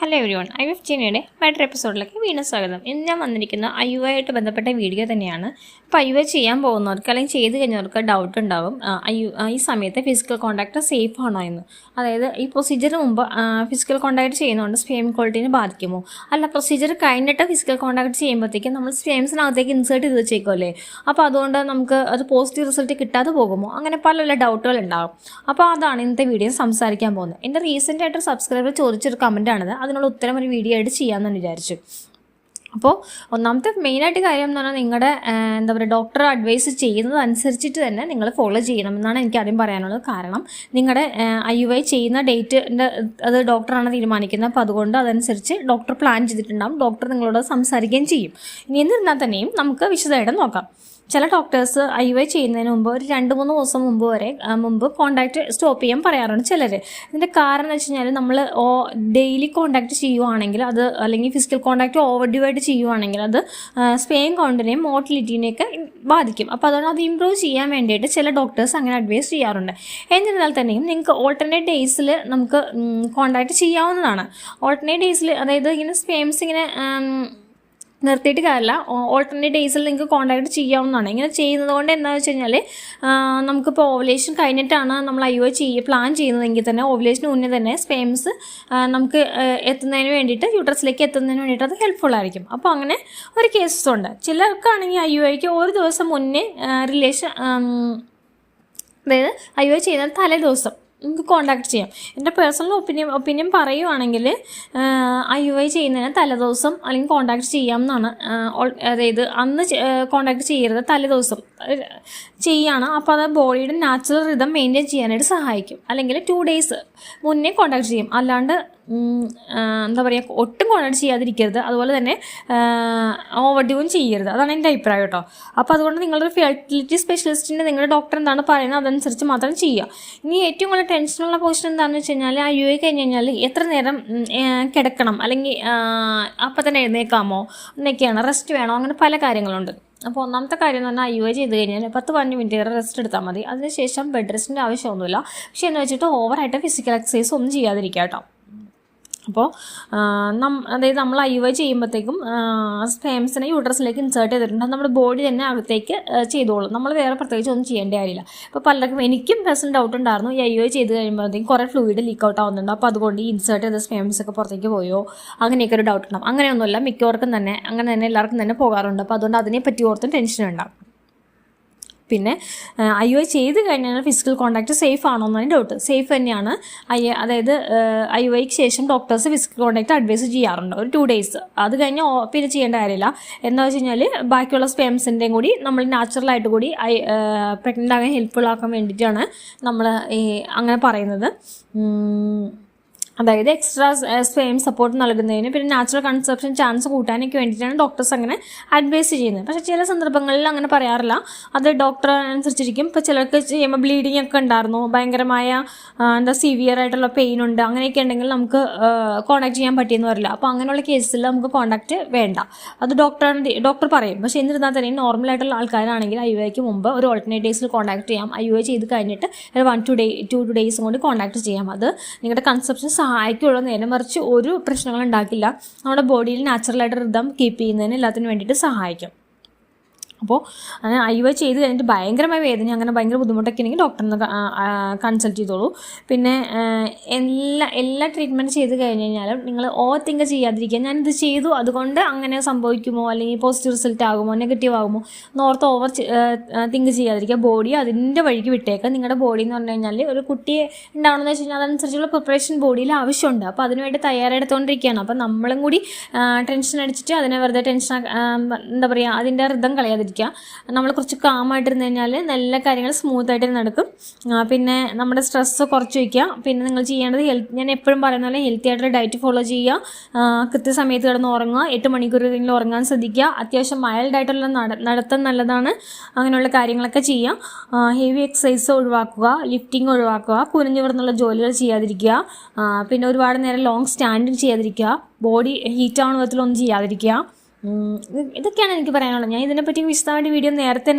Hello every one IVF ജീനിയുടെ മറ്റൊരു എപ്പിസോഡിലേക്ക് വീണ്ടും സ്വാഗതം. ഇന്ന് ഞാൻ വന്നിരിക്കുന്ന IUI ആയിട്ട് ബന്ധപ്പെട്ട വീഡിയോ തന്നെയാണ്. അപ്പോൾ IUI ചെയ്യാൻ പോകുന്നവർക്ക് അല്ലെങ്കിൽ ചെയ്ത് കഴിഞ്ഞവർക്ക് ഡൗട്ട് ഉണ്ടാവും ഈ സമയത്ത് ഫിസിക്കൽ കോൺടാക്ട് സേഫ് ആണോ എന്ന്. അതായത് ഈ പ്രൊസീജിയറിന് മുമ്പ് ഫിസിക്കൽ കോൺടാക്ട് ചെയ്യുന്നതുകൊണ്ട് സ്പേം ക്വാളിറ്റിനെ ബാധിക്കുമോ, അല്ല പ്രൊസീജിയർ കഴിഞ്ഞിട്ട് ഫിസിക്കൽ കോൺടാക്ട് ചെയ്യുമ്പോഴത്തേക്കും നമ്മൾ സ്പേംസിനകത്തേക്ക് ഇൻസേർട്ട് ചെയ്ത് വെച്ചേക്കുമല്ലേ, അപ്പോൾ അതുകൊണ്ട് നമുക്ക് അത് പോസിറ്റീവ് റിസൾട്ട് കിട്ടാതെ പോകുമോ, അങ്ങനെ പല ഡൗട്ടുകൾ ഉണ്ടാകും. അപ്പോൾ അതാണ് ഇന്നത്തെ വീഡിയോ സംസാരിക്കാൻ പോകുന്നത്. എൻ്റെ റീസെൻ്റ് ആയിട്ട് സബ്സ്ക്രൈബർ ചോദിച്ചൊരു കമൻറ്റാണിത്. അതിനുള്ള ഉത്തരം ഒരു വീഡിയോ ആയിട്ട് ചെയ്യാമെന്ന് വിചാരിച്ചു. അപ്പോൾ ഒന്നാമത്തെ മെയിനായിട്ട് കാര്യം എന്ന് പറഞ്ഞാൽ നിങ്ങളുടെ എന്താ പറയുക ഡോക്ടർ അഡ്വൈസ് ചെയ്യുന്നത് അനുസരിച്ചിട്ട് തന്നെ നിങ്ങൾ ഫോളോ ചെയ്യണമെന്നാണ് എനിക്ക് ആദ്യം പറയാനുള്ളത്. കാരണം നിങ്ങളുടെ IUI ചെയ്യുന്ന ഡേറ്റിൻ്റെ അത് ഡോക്ടറാണ് തീരുമാനിക്കുന്നത്. അപ്പോൾ അതുകൊണ്ട് അതനുസരിച്ച് ഡോക്ടർ പ്ലാൻ ചെയ്തിട്ടുണ്ടാകും. ഡോക്ടർ നിങ്ങളോട് സംസാരിക്കുകയും ചെയ്യും. ഇനി എന്നിരുന്നാൽ തന്നെയും നമുക്ക് വിശദമായിട്ട് നോക്കാം. ചില ഡോക്ടേഴ്സ് IUI ചെയ്യുന്നതിന് മുമ്പ് ഒരു 2-3 ദിവസം മുമ്പ് കോൺടാക്റ്റ് സ്റ്റോപ്പ് ചെയ്യാൻ പറയാറുണ്ട് ചിലർ. ഇതിൻ്റെ കാരണം എന്ന് വെച്ച് കഴിഞ്ഞാൽ നമ്മൾ ഡെയിലി കോൺടാക്റ്റ് ചെയ്യുവാണെങ്കിൽ അത്, അല്ലെങ്കിൽ ഫിസിക്കൽ കോൺടാക്റ്റ് ഓവർഡ്യൂ ആയിട്ട് ചെയ്യുവാണെങ്കിൽ അത് സ്പേം കൗണ്ടിനെയും മോട്ടിലിറ്റീനെയൊക്കെ ബാധിക്കും. അപ്പോൾ അതുകൊണ്ട് അത് ഇമ്പ്രൂവ് ചെയ്യാൻ വേണ്ടിയിട്ട് ചില ഡോക്ടേഴ്സ് അങ്ങനെ അഡ്വൈസ് ചെയ്യാറുണ്ട്. എന്നിരുന്നാൽ തന്നെയും നിങ്ങൾക്ക് ഓൾട്ടർനേറ്റ് ഡേയ്സിൽ നമുക്ക് കോൺടാക്റ്റ് ചെയ്യാവുന്നതാണ്. ഓൾട്ടർനേറ്റ് ഡേയ്സിൽ അതായത് ഇങ്ങനെ സ്പേംസ് ഇങ്ങനെ നിർത്തിയിട്ട് കാര്യമില്ല, ഓൾട്ടർനേറ്റ് ഡേയ്സിൽ നിങ്ങൾക്ക് കോൺടാക്ട് ചെയ്യാവുന്നതാണ്. ഇങ്ങനെ ചെയ്യുന്നത് കൊണ്ട് എന്താണെന്ന് വെച്ച് കഴിഞ്ഞാൽ നമുക്കിപ്പോൾ ഓവുലേഷൻ കഴിഞ്ഞിട്ടാണ് നമ്മൾ IUI പ്ലാൻ ചെയ്യുന്നതെങ്കിൽ തന്നെ ഓവുലേഷന് മുന്നേ തന്നെ സ്പേംസ് നമുക്ക് എത്തുന്നതിന് വേണ്ടിയിട്ട് യൂട്രസിലേക്ക് എത്തുന്നതിന് വേണ്ടിയിട്ട് അത് ഹെൽപ്ഫുൾ ആയിരിക്കും. അപ്പോൾ അങ്ങനെ ഒരു കേസസ് ഉണ്ട്. ചിലർക്കാണെങ്കിൽ IUIക്ക് ഒരു ദിവസം മുന്നേ അതായത് IUI ചെയ്യുന്ന തലേ ദിവസം നിങ്ങൾക്ക് കോൺടാക്ട് ചെയ്യാം. എൻ്റെ പേഴ്സണൽ ഒപ്പീനിയൻ പറയുവാണെങ്കിൽ IUI ചെയ്യുന്നതിന് തലേദിവസം അല്ലെങ്കിൽ കോൺടാക്ട് ചെയ്യാമെന്നാണ്. അതായത് അന്ന് കോൺടാക്ട് ചെയ്യരുത്, തലേദിവസം ചെയ്യാണ്. അപ്പോൾ അത് ബോഡിയുടെ നാച്ചുറൽ റിതം മെയിൻറ്റെയിൻ ചെയ്യാനായിട്ട് സഹായിക്കും. അല്ലെങ്കിൽ 2 days മുന്നേ കോൺടാക്ട് ചെയ്യും. അല്ലാണ്ട് എന്താ പറയുക ഒട്ടും കോൺടാക്ട് ചെയ്യാതിരിക്കരുത്. അതുപോലെ തന്നെ ഓവർഡ്യൂവും ചെയ്യരുത്. അതാണ് എൻ്റെ അഭിപ്രായം കേട്ടോ. അപ്പോൾ അതുകൊണ്ട് നിങ്ങളൊരു ഫെർട്ടിലിറ്റി സ്പെഷ്യലിസ്റ്റിൻ്റെ നിങ്ങളുടെ ഡോക്ടർ എന്താണ് പറയുന്നത് അതനുസരിച്ച് മാത്രം ചെയ്യുക. ഇനി ഏറ്റവും കൂടുതൽ ടെൻഷനുള്ള പോർഷൻ എന്താണെന്ന് വെച്ച് കഴിഞ്ഞാൽ IUI കഴിഞ്ഞ് കഴിഞ്ഞാൽ എത്ര നേരം കിടക്കണം, അല്ലെങ്കിൽ അപ്പം തന്നെ എഴുന്നേക്കാമോ എന്നൊക്കെയാണ്, റെസ്റ്റ് വേണോ, അങ്ങനെ പല കാര്യങ്ങളുണ്ട്. അപ്പോൾ ഒന്നാമത്തെ കാര്യം എന്ന് പറഞ്ഞാൽ IUI ചെയ്ത് കഴിഞ്ഞാൽ 10-15 മിനിറ്റ് വരെ റെസ്റ്റ് എടുത്താൽ മതി. അതിനുശേഷം ബെഡ് റെസ്റ്റിൻ്റെ ആവശ്യമൊന്നുമില്ല. പക്ഷേ എന്ന് വെച്ചിട്ട് ഓവറായിട്ട് ഫിസിക്കൽ എക്സസൈസ് ഒന്നും ചെയ്യാതിരിക്കുക കേട്ടോ. അപ്പോൾ അതായത് നമ്മൾ IUI ചെയ്യുമ്പോഴത്തേക്കും സ്പേംസിനെ യൂട്രസിലേക്ക് ഇൻസേർട്ട് ചെയ്തിട്ടുണ്ട്. അത് നമ്മുടെ ബോഡി തന്നെ അകത്തേക്ക് ചെയ്തോളും. നമ്മൾ വേറെ പ്രത്യേകിച്ച് ഒന്നും ചെയ്യേണ്ട കാര്യമില്ല. അപ്പോൾ പലർക്കും, എനിക്കും പേഴ്സണൽ ഡൗട്ട് ഉണ്ടായിരുന്നു, ഈ IUI ചെയ്ത് കഴിയുമ്പോഴത്തേക്കും കുറേ ഫ്ലൂയിഡ് ലീക്ക് ഔട്ട് ആവുന്നുണ്ട്. അപ്പോൾ അതുകൊണ്ട് ഈ ഇൻസേർട്ട് ചെയ്ത സ്പേംസൊക്കെ പുറത്തേക്ക് പോയോ, അങ്ങനെയൊക്കെ ഒരു ഡൗട്ട് ഉണ്ടാവും. അങ്ങനെയൊന്നുമില്ല, മിക്കവർക്കും തന്നെ അങ്ങനെ തന്നെ എല്ലാവർക്കും തന്നെ പോകാറുണ്ട്. അപ്പോൾ അതുകൊണ്ട് അതിനെപ്പറ്റി ഓർത്തും ടെൻഷൻ ഉണ്ടാകും. പിന്നെ IUI ചെയ്ത് കഴിഞ്ഞാൽ ഫിസിക്കൽ കോൺടാക്റ്റ് സേഫ് ആണോ എന്നാണ് ഡൗട്ട്. സേഫ് തന്നെയാണ്. അതായത് IUIക്ക് ശേഷം ഡോക്ടേഴ്സ് ഫിസിക്കൽ കോൺടാക്റ്റ് അഡ്വൈസ് ചെയ്യാറുണ്ട് ഒരു 2 days. അത് കഴിഞ്ഞ് പിന്നെ ചെയ്യേണ്ട കാര്യമില്ല. എന്താ വെച്ച് കഴിഞ്ഞാൽ ബാക്കിയുള്ള സ്പേംസിൻ്റെയും കൂടി നമ്മൾ നാച്ചുറലായിട്ട് കൂടി പ്രഗ്നൻ്റ് ആകാൻ ഹെൽപ്ഫുൾ ആക്കാൻ വേണ്ടിയിട്ടാണ് നമ്മൾ അങ്ങനെ പറയുന്നത്. അതായത് എക്സ്ട്രാ സ്പേം സപ്പോർട്ട് നൽകുന്നതിന്, പിന്നെ നാച്ചുറൽ കൺസെപ്ഷൻ ചാൻസ് കൂട്ടാനൊക്കെ വേണ്ടിയിട്ടാണ് ഡോക്ടേഴ്സ് അങ്ങനെ അഡ്വൈസ് ചെയ്യുന്നത്. പക്ഷേ ചില സന്ദർഭങ്ങളിൽ അങ്ങനെ പറയാറില്ല. അത് ഡോക്ടർ അനുസരിച്ചിരിക്കും. ഇപ്പോൾ ചിലർക്ക് ചെയ്യുമ്പോൾ ബ്ലീഡിങ് ഒക്കെ ഉണ്ടായിരുന്നു, ഭയങ്കരമായ സിവിയർ ആയിട്ടുള്ള പെയിൻ ഉണ്ട്, അങ്ങനെയൊക്കെ ഉണ്ടെങ്കിൽ നമുക്ക് കോൺടാക്ട് ചെയ്യാൻ പറ്റിയെന്ന് വരില്ല. അപ്പോൾ അങ്ങനെയുള്ള കേസിൽ നമുക്ക് കോൺടാക്റ്റ് വേണ്ട, അത് ഡോക്ടർ പറയും. പക്ഷേ എന്നിരുന്നാൽ തന്നെ നോർമലായിട്ടുള്ള ആൾക്കാരാണെങ്കിൽ IUIക്ക് മുമ്പ് ഒരു ഓൾട്ടർനേറ്റ് ഡേയ്സിൽ കോൺടാക്ട് ചെയ്യാം. IUI ചെയ്ത് കഴിഞ്ഞിട്ട് 1-2 days കൊണ്ട് കോൺടാക്ട് ചെയ്യാം. അത് നിങ്ങളുടെ കൺസെപ്ഷൻ സഹായിക്കുള്ള നേരം മറിച്ച് ഒരു പ്രശ്നങ്ങളും ഉണ്ടാക്കില്ല. നമ്മുടെ ബോഡിയിൽ നാച്ചുറലായിട്ട് റിതം കീപ്പ് ചെയ്യുന്നതിന് എല്ലാത്തിനും വേണ്ടിയിട്ട് സഹായിക്കും. അപ്പോൾ IUI ചെയ്ത് കഴിഞ്ഞിട്ട് ഭയങ്കരമായ വേദന, അങ്ങനെ ഭയങ്കര ബുദ്ധിമുട്ടൊക്കെ ഉണ്ടെങ്കിൽ ഡോക്ടറിനെ കൺസൾട്ട് ചെയ്തോളൂ. പിന്നെ എല്ലാ ട്രീറ്റ്മെൻറ്റ് ചെയ്ത് കഴിഞ്ഞ് കഴിഞ്ഞാലും നിങ്ങൾ ഓവർ തിങ്ക് ചെയ്യാതിരിക്കുക. ഞാനിത് ചെയ്തു അതുകൊണ്ട് അങ്ങനെ സംഭവിക്കുമോ, അല്ലെങ്കിൽ പോസിറ്റീവ് റിസൾട്ട് ആകുമോ, നെഗറ്റീവ് ആകുമോ എന്നോർത്ത് ഓവർ തിങ്ക് ചെയ്യാതിരിക്കുക. ബോഡി അതിൻ്റെ വഴിക്ക് വിട്ടേക്കുക. നിങ്ങളുടെ ബോഡി എന്ന് പറഞ്ഞു കഴിഞ്ഞാൽ ഒരു കുട്ടിയെ ഉണ്ടാവണമെന്ന് വെച്ച് കഴിഞ്ഞാൽ അതനുസരിച്ചുള്ള പ്രിപ്പറേഷൻ ബോഡിയിൽ ആവശ്യമുണ്ട്. അപ്പോൾ അതിനുവേണ്ടി തയ്യാറെടുത്തുകൊണ്ടിരിക്കുകയാണ്. അപ്പോൾ നമ്മളും കൂടി ടെൻഷൻ അടിച്ചിട്ട് അതിനെ വെറുതെ എന്താ പറയുക അതിൻ്റെ റിതം കളയാതിരിക്കുക. നമ്മൾ കുറച്ച് കാമായിട്ടിരുന്ന് കഴിഞ്ഞാൽ നല്ല കാര്യങ്ങൾ സ്മൂത്തായിട്ട് നടക്കും. പിന്നെ നമ്മുടെ സ്ട്രെസ്സ് കുറച്ച് വയ്ക്കുക. പിന്നെ നിങ്ങൾ ചെയ്യേണ്ടത് ഞാൻ എപ്പോഴും പറയുന്ന പോലെ ഹെൽത്തി ആയിട്ടുള്ള ഡയറ്റ് ഫോളോ ചെയ്യുക. കൃത്യസമയത്ത് കിടന്ന് ഉറങ്ങുക. 8 മണിക്കൂറെങ്കിലും ഉറങ്ങാൻ ശ്രദ്ധിക്കുക. അത്യാവശ്യം മൈൽഡായിട്ടുള്ള നടത്തം നല്ലതാണ്. അങ്ങനെയുള്ള കാര്യങ്ങളൊക്കെ ചെയ്യുക. ഹെവി എക്സസൈസ് ഒഴിവാക്കുക, ലിഫ്റ്റിംഗ് ഒഴിവാക്കുക, കുനിഞ്ഞു കിടന്നുള്ള ജോലികൾ ചെയ്യാതിരിക്കുക. പിന്നെ ഒരുപാട് നേരം ലോങ് സ്റ്റാൻഡിങ് ചെയ്യാതിരിക്കുക. ബോഡി ഹീറ്റ് ആവുന്ന വിധത്തിലൊന്നും ചെയ്യാതിരിക്കുക. ഇതൊക്കെയാണ് എനിക്ക് പറയാനുള്ളത്. ഞാൻ ഇതിനെപ്പറ്റി വിശദമായിട്ട് വീഡിയോ നേരത്തെ